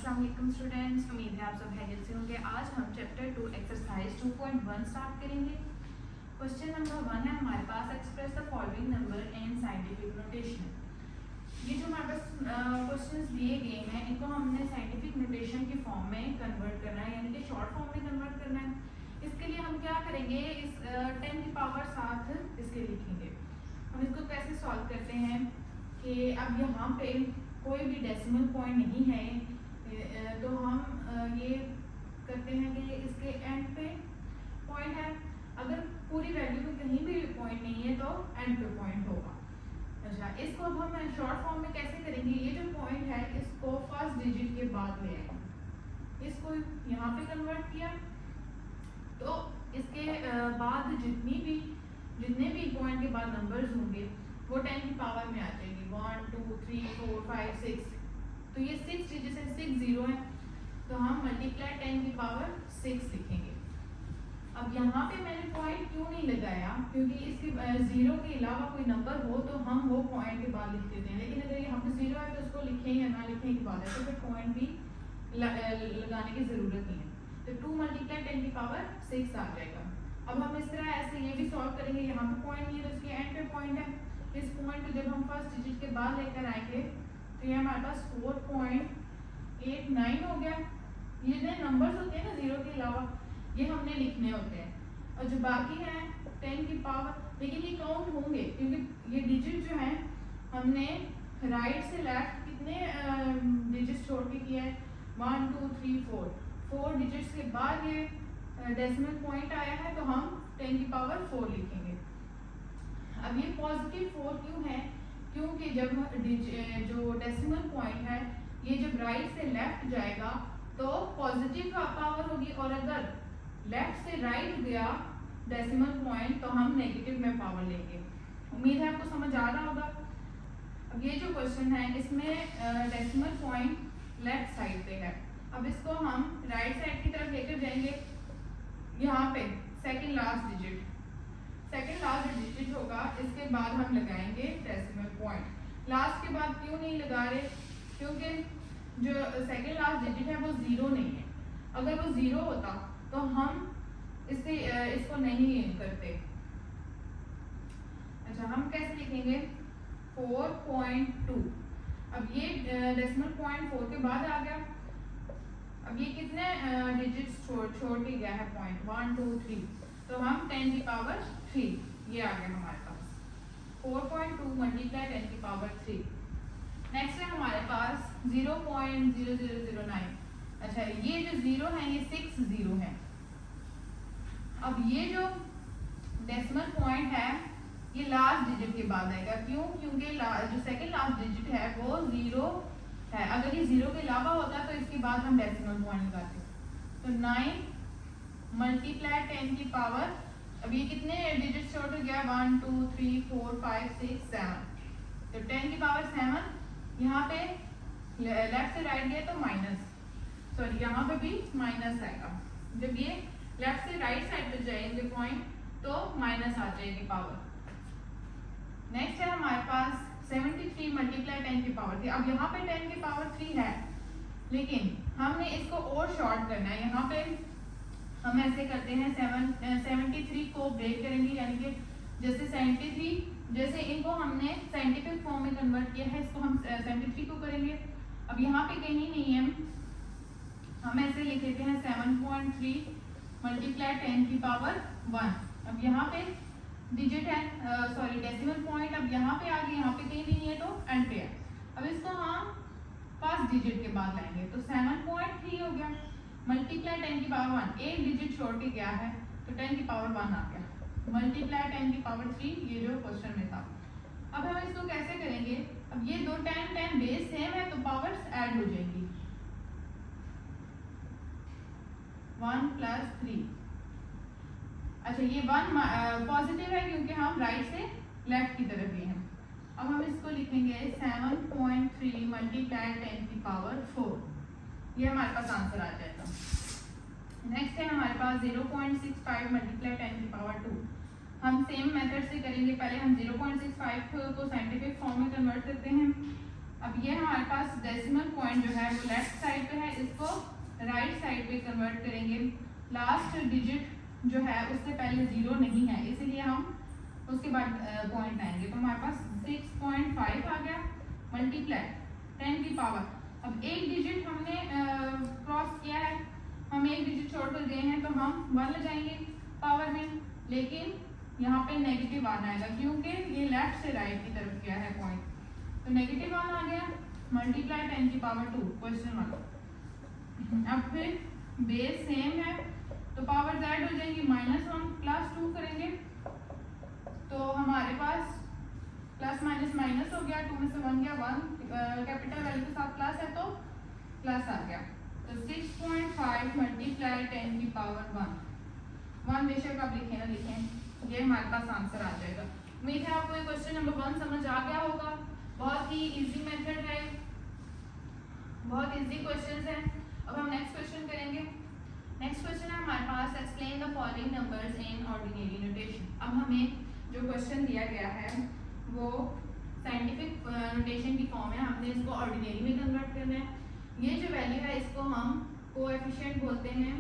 अस्सलाम वालेकुम स्टूडेंट्स, उम्मीद है आप सब खैरियत से होंगे। आज हम चैप्टर 2 एक्सरसाइज 2.1 स्टार्ट करेंगे। क्वेश्चन नंबर 1 है हमारे पास, express the following number in scientific notation. ये जो हमारे पास क्वेश्चंस दिए गए हैं, इनको हमने साइंटिफिक नोटेशन की फॉर्म में कन्वर्ट करना है, यानी कि शॉर्ट फॉर्म में कन्वर्ट करना है। इसके लिए हम क्या करेंगे, इस 10 की पावर 7 इसके लिखेंगे। हम इसको कैसे सॉल्व करते हैं कि अब यहाँ पे कोई भी डेसिमल पॉइंट नहीं है, तो हम ये करते हैं कि इसके एंड पे पॉइंट है। अगर पूरी वैल्यू में कहीं भी पॉइंट नहीं है तो एंड पे पॉइंट होगा। अच्छा, इसको अब हम शॉर्ट फॉर्म में कैसे करेंगे, ये जो पॉइंट है इसको फर्स्ट डिजिट के बाद ले आएंगे, इसको यहाँ पे कन्वर्ट किया तो इसके बाद जितने भी पॉइंट के बाद नंबर्स होंगे वो 10 की पावर में आ जाएंगे। 1 2 3 4 5 6, तो ये 6 डिजिट है, 6 0 है, तो हम मल्टीप्लाई 10 की पावर 6 लिखेंगे। अब यहाँ पे मैंने पॉइंट क्यों नहीं लगाया, क्योंकि इसके 0 के अलावा कोई नंबर हो तो हम वो पॉइंट के बाद लिख देते हैं, लेकिन अगर यहाँ पे 0 है तो उसको लिखें या ना लिखें की बात है, तो फिर पॉइंट भी लगाने की जरूरत नहीं है। तो 2 मल्टीप्लाई 10 की पावर 6 आ जाएगा। अब हम इस तरह ऐसे ये भी सॉल्व करेंगे, यहाँ पे पॉइंट नहीं है तो इसके एंड पे पॉइंट है। इस पॉइंट को जब हम फर्स्ट डिजिट के बाद लेकर आएंगे तो ये हमारे पास 4.89 हो गया। ये जो नंबर्स होते हैं ना 0 के अलावा, ये हमने लिखने होते हैं, और जो बाकी हैं 10 की पावर, लेकिन ये काउंट होंगे क्योंकि ये डिजिट जो है हमने राइट से लेफ्ट कितने डिजिट छोड़ के किया है, 1 2 3 4 डिजिट्स के बाद ये डेसिमल पॉइंट आया है, तो हम 10 की पावर 4 लिखेंगे। अब ये पॉजिटिव 4 क्यों है, क्योंकि जब जो डेसिमल पॉइंट है ये जब राइट से लेफ्ट जाएगा तो पॉजिटिव पावर होगी, और अगर लेफ्ट से राइट गया डेसिमल पॉइंट तो हम नेगेटिव में पावर लेंगे। उम्मीद है आपको समझ आ रहा होगा। अब ये जो क्वेश्चन है इसमें डेसिमल पॉइंट लेफ्ट साइड पे है, अब इसको हम राइट साइड की तरफ लेकर जाएंगे। यहाँ पे सेकंड लास्ट डिजिट होगा, इसके बाद हम लगाएंगे डेसिमल पॉइंट। लास्ट के बाद क्यों नहीं लगा रहे, क्योंकि जो सेकंड लास्ट डिजिट है वो 0 नहीं है। अगर वो 0 होता तो हम इसको नहीं करते। अच्छा, हम कैसे लिखेंगे, 4.2। अब ये डेसिमल पॉइंट 4 के बाद आ गया। अब ये कितने डिजिट्स छोड़ के गया है पॉइंट, 1 2 3, तो हम 10 की पावर 3 ये आ गया हमारे पास। 4.2 मल्टीप्लाई 10 की पावर 3। नेक्स्ट है हमारे पास 0.0009। अच्छा, ये जो 0 है ये 6 0 है। अब ये जो डेसिमल पॉइंट है ये लास्ट डिजिट के बाद आएगा, क्यों, क्योंकि जो सेकंड लास्ट डिजिट है वो 0 है। अगर ये 0 के अलावा होता तो इसके बाद हम डेसिमल पॉइंट लगाते, तो 9 मल्टीप्लाई 10 की पावर, अब ये कितने डिजिट छोड़ गया, 1 2 3 4 5 6 7, तो 10 की पावर 7। यहाँ पे लेफ्ट से राइट गया तो माइनस, सॉरी यहाँ पे भी माइनस आएगा। जब ये लेफ्ट से राइट साइड पे जाएंगे पॉइंट तो माइनस आ जाएगी पावर। नेक्स्ट है हमारे पास 73 मल्टीप्लाई 10 की पावर 3। अब यहाँ पे 10 की पावर 3 है, लेकिन हमने इसको और शॉर्ट करना है। यहाँ पे हम ऐसे करते हैं, 73 को ब्रेक करेंगे, यानी कि जैसे 73, जैसे इनको हमने साइंटिफिक फॉर्म में कन्वर्ट किया है, इसको हम 73 को करेंगे। अब यहाँ पे कहीं नहीं है, हम ऐसे लिख लेते हैं 7.3 मल्टीप्लाई 10 की पावर 1। अब यहाँ पे डिजिट है, सॉरी डेसिमल पॉइंट, अब यहाँ पे आ गया, यहाँ पे कहीं नहीं है तो एंड पे है। अब इसको हम फर्स्ट डिजिट के बाद लाएंगे, तो 7.3 हो गया मल्टीप्लाई 10 की पावर 1। एक डिजिट छोड़ के गया है तो 10 की पावर 1 आ गया, मल्टीप्लाई 10 की पावर 3, ये जो क्वेश्चन में था। अब हम इसको कैसे करेंगे, अब ये दो 10 बेस सेम है तो पावर्स ऐड हो जाएंगी, 1 + 3। अच्छा, ये 1 पॉजिटिव है क्योंकि हम राइट से लेफ्ट की तरफ गए हैं। अब हम इसको लिखेंगे 7.3 मल्टीप्लाई 10 की पावर 4, ये हमारे पास आंसर आ जाएगा। नेक्स्ट है हमारे पास 0.65 मल्टीप्लाई 10 की पावर 2। हम सेम मेथड से करेंगे, पहले हम 0.65 को साइंटिफिक फॉर्म में कन्वर्ट करते हैं, अब ये हमारे पास डेसिमल पॉइंट जो है वो लेफ्ट साइड पे है, इसको राइट साइड पे कन्वर्ट करेंगे। लास्ट डिजिट जो है उससे पहले 0 नहीं है, इसीलिए हम उसके बाद पॉइंट लाएंगे। तो हमारे पास 6.5 आ गया मल्टीप्लाई 10 की पावर। अब एक डिजिट हमने क्रॉस किया है, हम एक डिजिट छोड़कर गए हैं, तो हम 1 ले जाएंगे पावर में, लेकिन यहाँ पे नेगेटिव 1 आएगा क्योंकि ये लेफ्ट से राइट की तरफ गया है पॉइंट, तो नेगेटिव 1 आ गया मल्टीप्लाई 10 की पावर 2 क्वेश्चन मार्क। अब फिर बेस सेम है तो पावर z हो जाएगी -1 प्लस 2 करेंगे तो हमारे पास प्लस माइनस माइनस हो गया, 2 में से 1 गया, 1 कैपिटल वैल्यू के साथ प्लस है तो प्लस आ गया। तो 6.5 मल्टीप्लाई 10 की पावर 1 बेशक आप लिखें ना लिखें, ये हमारे पास आंसर आ जाएगा। उम्मीद है आपको ये क्वेश्चन नंबर 1 समझ आ गया होगा। बहुत ही इजी मेथड है, बहुत इजी क्वेश्चंस है। अब हम नेक्स्ट क्वेश्चन करेंगे। नेक्स्ट क्वेश्चन है हमारे पास explain the following numbers in ordinary notation. अब हमें जो क्वेश्चन दिया गया है वो साइंटिफिक नोटेशन की फॉर्म है, हमने इसको ऑर्डिनरी में कन्वर्ट करना है। ये जो वैल्यू है इसको हम कोएफिशिएंट बोलते हैं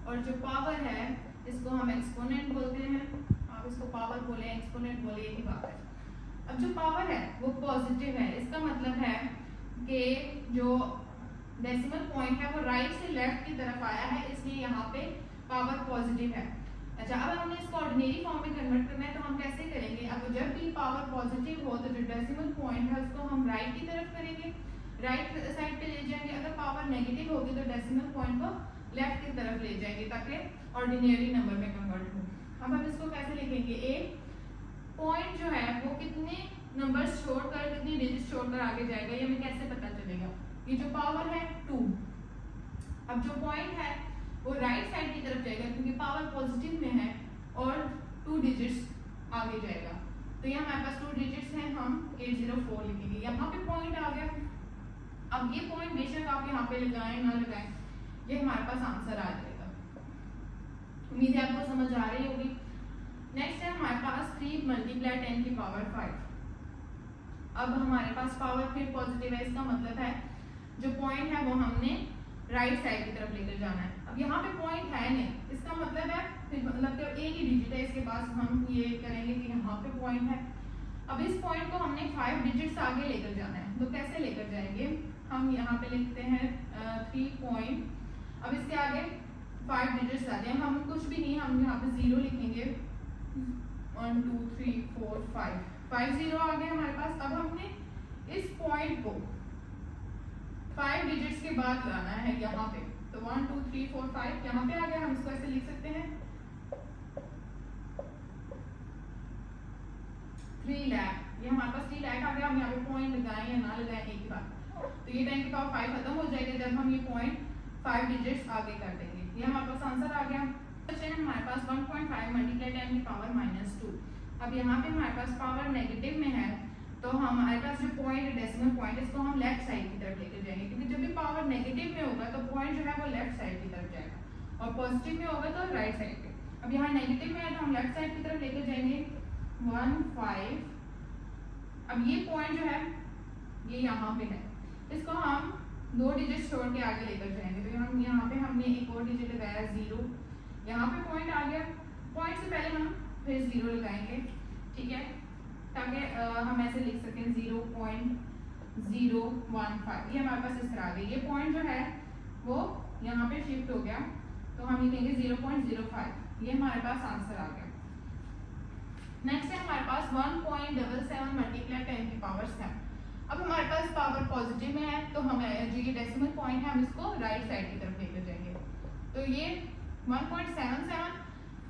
और जो पावर है इसको हम एक्सपोनेंट बोलते हैं। आप इसको पावर बोले एक्सपोनेंट बोले एक ही बात है। अब जो पावर है वो पॉजिटिव है, इसका मतलब है कि जो डेसिमल पॉइंट है वो राइट से लेफ्ट की तरफ आया है, इसलिए यहाँ पे पावर पॉजिटिव है। अच्छा, अब हमने इसको ऑर्डिनरी फॉर्म में कन्वर्ट करना है तो हम कैसे करेंगे? अब जब भी पावर पॉजिटिव हो तो जो डेसिमल पॉइंट है उसको हम राइट की तरफ करेंगे, राइट साइड पे ले जाएंगे। अगर पावर नेगेटिव होगी तो डेसिमल पॉइंट को लेफ्ट की तरफ ले जाएंगे ताकि ऑर्डिनरी नंबर में कन्वर्ट हो। अब हम इसको कैसे लिखेंगे? ए पॉइंट जो है वो कितने नंबर्स छोड़कर, कितनी डिजिट छोड़कर आगे जाएगा, ये हमें कैसे पता चलेगा? ये जो पावर है 2, अब जो पॉइंट है वो राइट साइड की तरफ जाएगा क्योंकि पावर पॉजिटिव में है और 2 डिजिट्स आगे जाएगा। तो ये हमारे पास 2 डिजिट्स हैं, हम 804 लिखेंगे। यहाँ पे पॉइंट आ गया। अब ये पॉइंट बेशक आप यहाँ पे लगाएं ना लगाएं, ये हमारे पास आंसर आ जाएगा। उम्मीद है आपको समझ आ रही होगी। नेक्स्ट है हमारे पास 3 मल्टीप्लाई 10 की पावर 5। अब हमारे पास पावर फिर पॉजिटिव है, इसका मतलब है जो पॉइंट है वो हमने राइट साइड की तरफ लेकर जाना है। अब यहाँ पे पॉइंट है नहीं, इसका मतलब है फिर मतलब कि एक ही डिजिट है, इसके पास हम ये करेंगे कि यहाँ पे पॉइंट है। अब इस पॉइंट को हमने 5 डिजिट्स आगे लेकर जाना है, तो कैसे लेकर जाएंगे? हम यहाँ पे लिखते हैं 3 पॉइंट, अब इसके आगे 5 डिजिट्स आते हैं, हम कुछ भी नहीं, हम यहाँ पे 0 लिखेंगे। 1 2 3 4 5 0 आ गए हमारे पास। अब हमने इस पॉइंट को 5 डिजिट्स के बाद लाना है यहाँ पे, तो 1 2 3 4 5 यहाँ पे आ गया। हम इसको ऐसे लिख सकते हैं 3 लाख, ये हमारे पास 3 लाख आ गया। हम यहाँ पे पॉइंट लगाएं या ना लगाएं एक ही बात, तो ये 10 की पावर 5 खत्म हो जाएगा जब हम ये पॉइंट 5 डिजिट्स आगे कर देंगे। ये हमारे पास आंसर आ गया। क्वेश्चन हमारे पास 1.5 मल्टीप्लाई 10 की पावर -2। अब यहाँ पे हमारे पास पावर नेगेटिव में है तो हमारे पास जो पॉइंट डेसिमल पॉइंट इसको हम लेफ्ट साइड की तरफ लेकर जाएंगे, क्योंकि जब भी पावर नेगेटिव में होगा तो पॉइंट जो है वो लेफ्ट साइड की तरफ जाएगा और पॉजिटिव में होगा तो राइट साइड पे। अब यहाँ नेगेटिव में है तो हम लेफ्ट साइड की तरफ लेकर जाएंगे 1 5। अब ये पॉइंट जो है ये यहाँ पे है, इसको हम 2 डिजिट छोड़ के आगे लेकर जाएंगे। तो हम यहाँ पे हमने एक और डिजिट लगाया 0, यहाँ पे पॉइंट आ गया। पॉइंट से पहले हम फिर 0 लगाएंगे, ठीक है, ताकि हम ऐसे लिख सकें 0.015। ये हमारे पास इस तरह आ गई। ये पॉइंट जो है वो यहाँ पे शिफ्ट हो गया तो हम लिखेंगे 0.05। ये हमारे पास आंसर आ गया। नेक्स्ट है हमारे पास 1.77 मल्टीप्लाई 10 की पावर 7। अब हमारे पास पावर पॉजिटिव में है तो हम जो ये डेसिमल पॉइंट है हम इसको राइट साइड की तरफ लेकर जाएंगे। तो ये 1.77,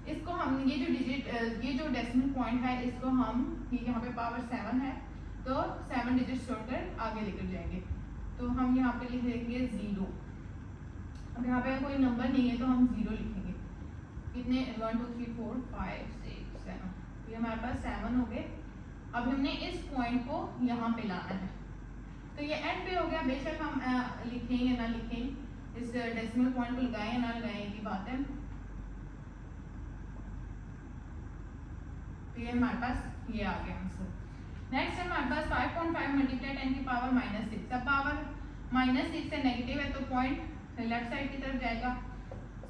इसको हम ये जो डिजिट ये जो डेसिमल पॉइंट है इसको हम यहाँ पे पावर 7 है तो 7 डिजिट छोड़कर आगे लेकर जाएंगे। तो हम यहाँ पे लिख देंगे 0। अब यहाँ पे कोई नंबर नहीं है तो हम 0 लिखेंगे। कितने 1 2 3 4 5 6 7, तो ये हमारे पास 7 हो गए। अब हमने इस पॉइंट को यहाँ पे लाना है, तो ये एंड पे हो गया। बेशक हम लिखें या ना लिखें, इस डेसिमल पॉइंट को लगाएं या ना लगाएं की बात है। तो ये हमारे पास ये आ गया आंसर। नेक्स्ट है हमारे पास 5.5 मल्टीप्लाई 10 की पावर -6। अब पावर -6 से नेगेटिव है तो पॉइंट लेफ्ट साइड की तरफ जाएगा,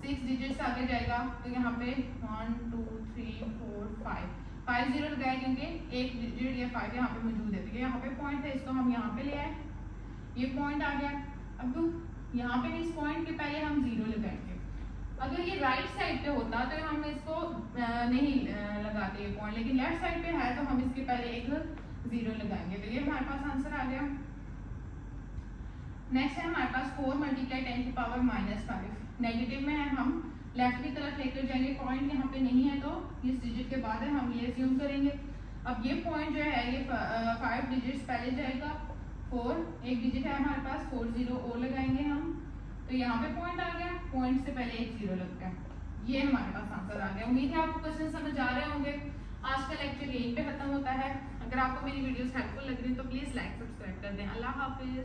6 डिजिट्स आगे जाएगा। तो यहाँ पे 1 2 3 4 5 जीरो लगाए क्योंकि एक डिजिट या 5 यहाँ पे मौजूद है। तो यहाँ पे पॉइंट है, इसको हम यहाँ पे ले आए, ये पॉइंट आ गया। अब यहाँ पे इस पॉइंट के पहले हम 0 लगाएंगे। अगर ये राइट साइड पे होता तो हम इसको नहीं लगाते ये पॉइंट, लेकिन लेफ्ट साइड पे है तो हम इसके पहले एक 0 लगाएंगे। तो ये हमारे पास आंसर आ गया। नेक्स्ट है हमारे पास 4 मल्टीप्लाई 10 की पावर -5। नेगेटिव में है, हम लेफ्ट की तरफ लेकर जाएंगे, पॉइंट यहाँ पे नहीं है तो इस डिजिट के बाद है, हम ये अज्यूम करेंगे। अब ये पॉइंट जो है ये 5 डिजिट्स पहले जाएगा, 4 एक डिजिट है हमारे पास, 4 0 और लगाएंगे हम। तो यहाँ पे पॉइंट आ गया, पॉइंट से पहले एक 0 लग गया, ये हमारे पास आंसर आ गया। उम्मीद है आपको क्वेश्चन समझ आ रहे होंगे। आज का लेक्चर यहीं पे खत्म होता है। अगर आपको मेरी वीडियोस हेल्पफुल लग रही है तो प्लीज लाइक सब्सक्राइब कर दें। अल्लाह हाफिज।